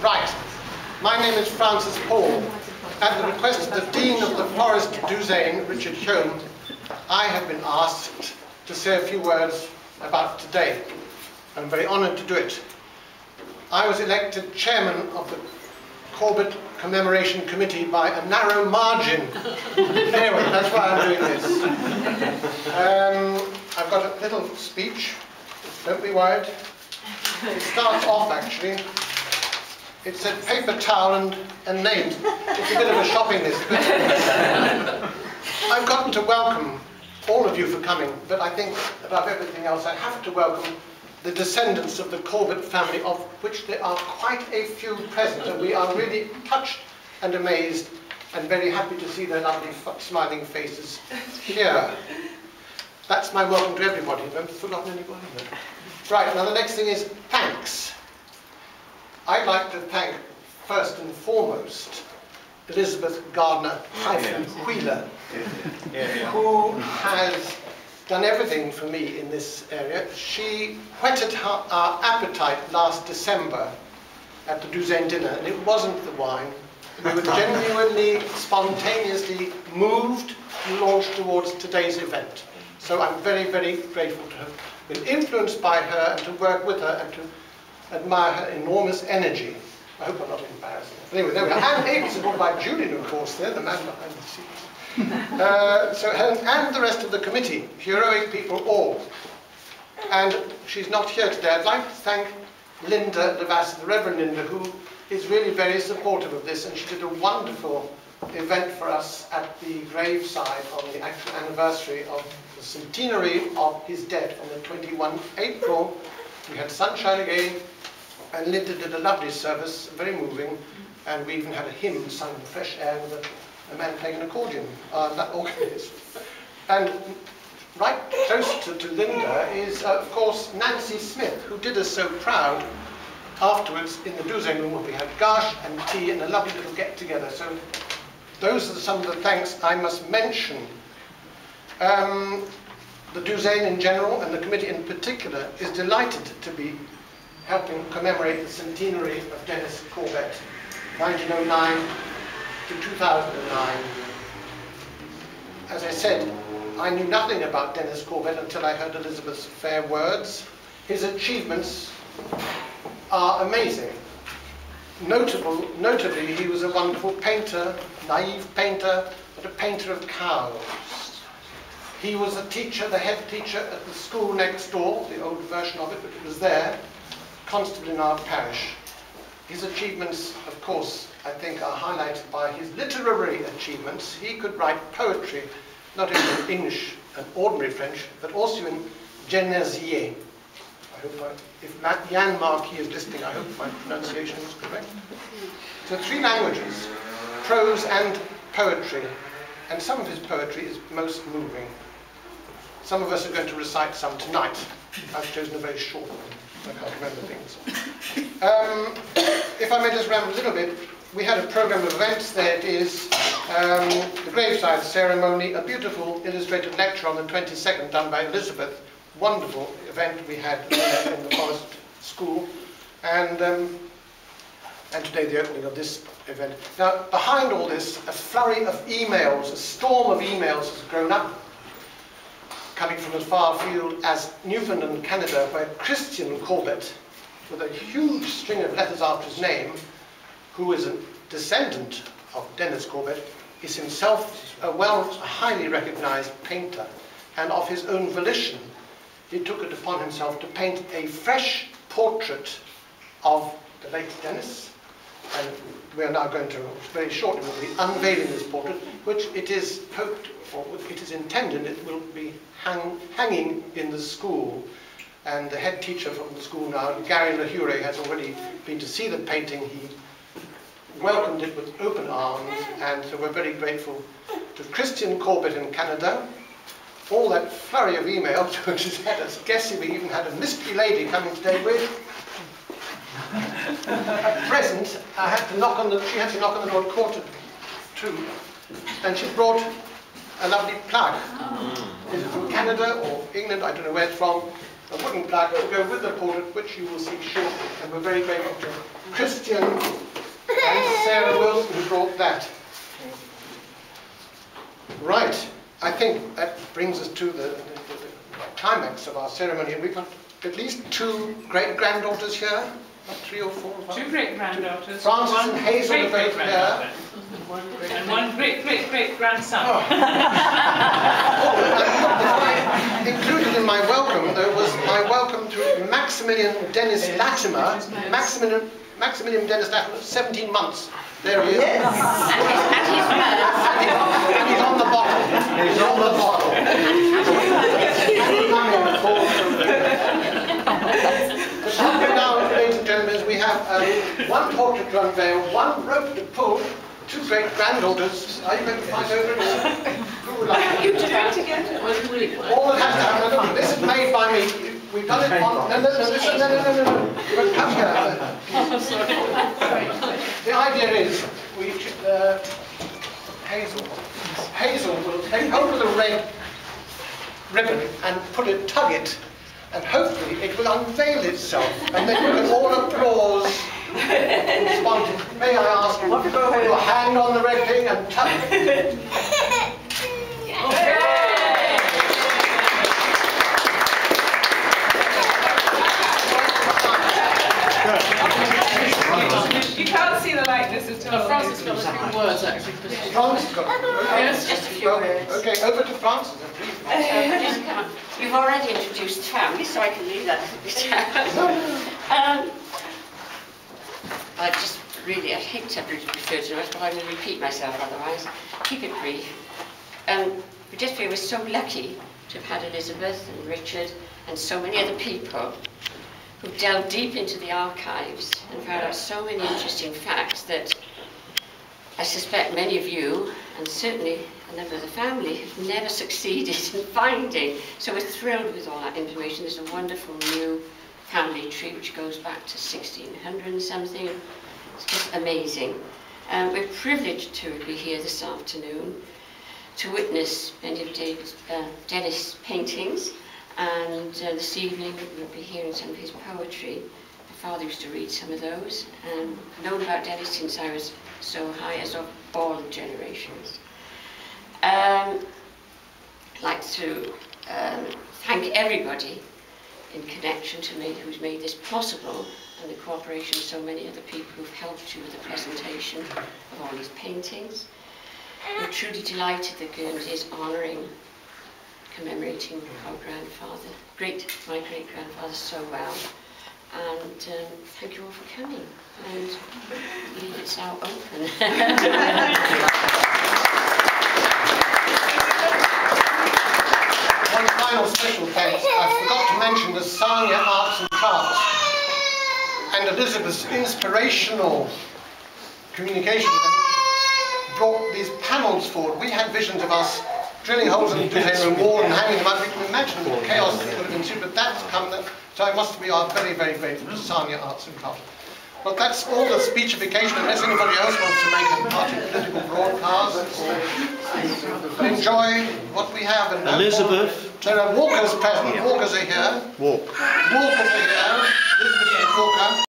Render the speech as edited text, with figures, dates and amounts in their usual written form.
Right. My name is Francis Paul. At the request of the Dean of the Forest Douzaine, Richard Hume, I have been asked to say a few words about today. I'm very honoured to do it. I was elected chairman of the Corbet Commemoration Committee by a narrow margin. Anyway, that's why I'm doing this. I've got a little speech. Don't be worried. It starts off, actually. It said paper towel and names. It's a bit of a shopping list. But I've gotten to welcome all of you for coming, but I think above everything else I have to welcome the descendants of the Corbet family, of which there are quite a few present, and we are really touched and amazed and very happy to see their lovely smiling faces here. That's my welcome to everybody. I've forgotten anybody. Right, now the next thing is thanks. I'd like to thank first and foremost Elizabeth Gardner-Wheeler, who has done everything for me in this area. She whetted our appetite last December at the Douzaine dinner, and it wasn't the wine. We were genuinely, spontaneously moved and launched towards today's event. So I'm very, very grateful to have been influenced by her and to work with her and to admire her enormous energy. I hope I'm not embarrassing. Anyway, there we are. And Amy, supported by Julian, of course, there, the man behind the scenes. And the rest of the committee, heroic people all. And she's not here today. I'd like to thank Linda Levasseur, the Reverend Linda, who is really very supportive of this, and she did a wonderful event for us at the graveside on the actual anniversary of the centenary of his death on the 21st April. We had sunshine again, and Linda did a lovely service, very moving, and we even had a hymn sung in fresh air with a man playing an accordion, that organist. And right close to Linda is, of course, Nancy Smith, who did us so proud afterwards in the Douzaine room, where we had gash and tea and a lovely little get-together. So those are some of the thanks I must mention. The Douzaine in general, and the committee in particular, is delighted to be helping commemorate the centenary of Dennis Corbet, 1909 to 2009. As I said, I knew nothing about Dennis Corbet until I heard Elizabeth's fair words. His achievements are amazing. Notably, he was a wonderful painter, naive painter, but a painter of cows. He was a teacher, the head teacher at the school next door, the old version of it, but it was there, constable in our parish. His achievements, of course, I think are highlighted by his literary achievements. He could write poetry, not only in English and ordinary French, but also in Guernsey. I hope if Jan Marquis is listening, I hope my pronunciation is correct. So 3 languages, prose and poetry, and some of his poetry is most moving. Some of us are going to recite some tonight. I've chosen a very short one. I can't remember things. If I may just ramble a little bit, we had a program of events. There it is, the graveside ceremony, a beautiful illustrated lecture on the 22nd done by Elizabeth. Wonderful event we had in the Forest School, and today the opening of this event. Now, behind all this, a flurry of emails, a storm of emails has grown up, coming from as far afield as Newfoundland, Canada, where Christian Corbet, with a huge string of letters after his name, who is a descendant of Dennis Corbet, is himself a highly recognized painter, and of his own volition, he took it upon himself to paint a fresh portrait of the late Dennis, and we are now going to, very shortly, we'll be unveiling this portrait, which it is hoped, or it is intended, it will be hanging in the school. And the head teacher from the school now, Gary Lahure, has already been to see the painting. He welcomed it with open arms, and so we're very grateful to Christian Corbet in Canada. All that flurry of emails, which has had us guessing. We even had a mystery lady coming today with a present. She had to knock on the door at 1:45, and she brought a lovely plaque. Is it from Canada or England? I don't know where it's from. A wooden plaque to go with the portrait, which you will see shortly. And we're very grateful to Christian brought that. Right, I think that brings us to the climax of our ceremony. We've got at least 2 great-granddaughters here, not 3 or 4. 2 great-granddaughters. Frances and Hazel are both here. And 1 great-great-great-grandson. Oh. Included in my welcome, though, was my welcome to Maximilian Dennis Latimer. Maximilian Dennis Latimer, 17 months. There he is. Yes. And he's on the bottle. He's on the bottle. Now, ladies and gentlemen, we have 1 portrait to unveil, 1 rope to pull, 2 great-granddaughters. Are you going to fight over it? Who would like to? You try to get it. All that has to happen. This is made by me. We've done it on. No. You won't come here. The idea is we Hazel will take hold of the red ribbon and tug it, and hopefully it will unveil itself, and then we can all applause. May I ask you to put your hand on the red thing and tug it? You can't see the likeness at all. Francis got a few words actually. Francis got Yes, just a few words. Okay, over to Francis. You've already introduced family, so I can leave that a bit. I just really, I hate to refer to it, but I will repeat myself otherwise. Keep it brief. We just feel we're so lucky to have had Elizabeth and Richard and so many other people who delved deep into the archives and found out so many interesting facts that I suspect many of you, and certainly a number of the family, have never succeeded in finding. So we're thrilled with all that information. There's a wonderful new family tree which goes back to 1600 and something. It's just amazing. We're privileged to be here this afternoon to witness many of Dennis' paintings, and this evening we'll be hearing some of his poetry. My father used to read some of those, and I've known about Dennis since I was so high, as of all generations. I'd like to thank everybody in connection to me who's made this possible, and the cooperation of so many other people who've helped you with the presentation of all these paintings. We're truly delighted that Guernsey is honouring, commemorating our grandfather, my great-grandfather so well. And thank you all for coming, and I believe it's now open. One final special thanks. I forgot to mention the Sanya Arts and Crafts and Elizabeth's inspirational communication brought these panels forward. We had visions of us drilling holes in the Douzaine wall and hanging them up. We can imagine the chaos that would have ensued, but that's come. So we are very, very grateful to Sanya Arts and Crafts. But that's all the speechification, unless anybody else wants to make a party political broadcast. Enjoy what we have. And Elizabeth. There are walkers present. Walkers are here. Walkers are here. Elizabeth Walker.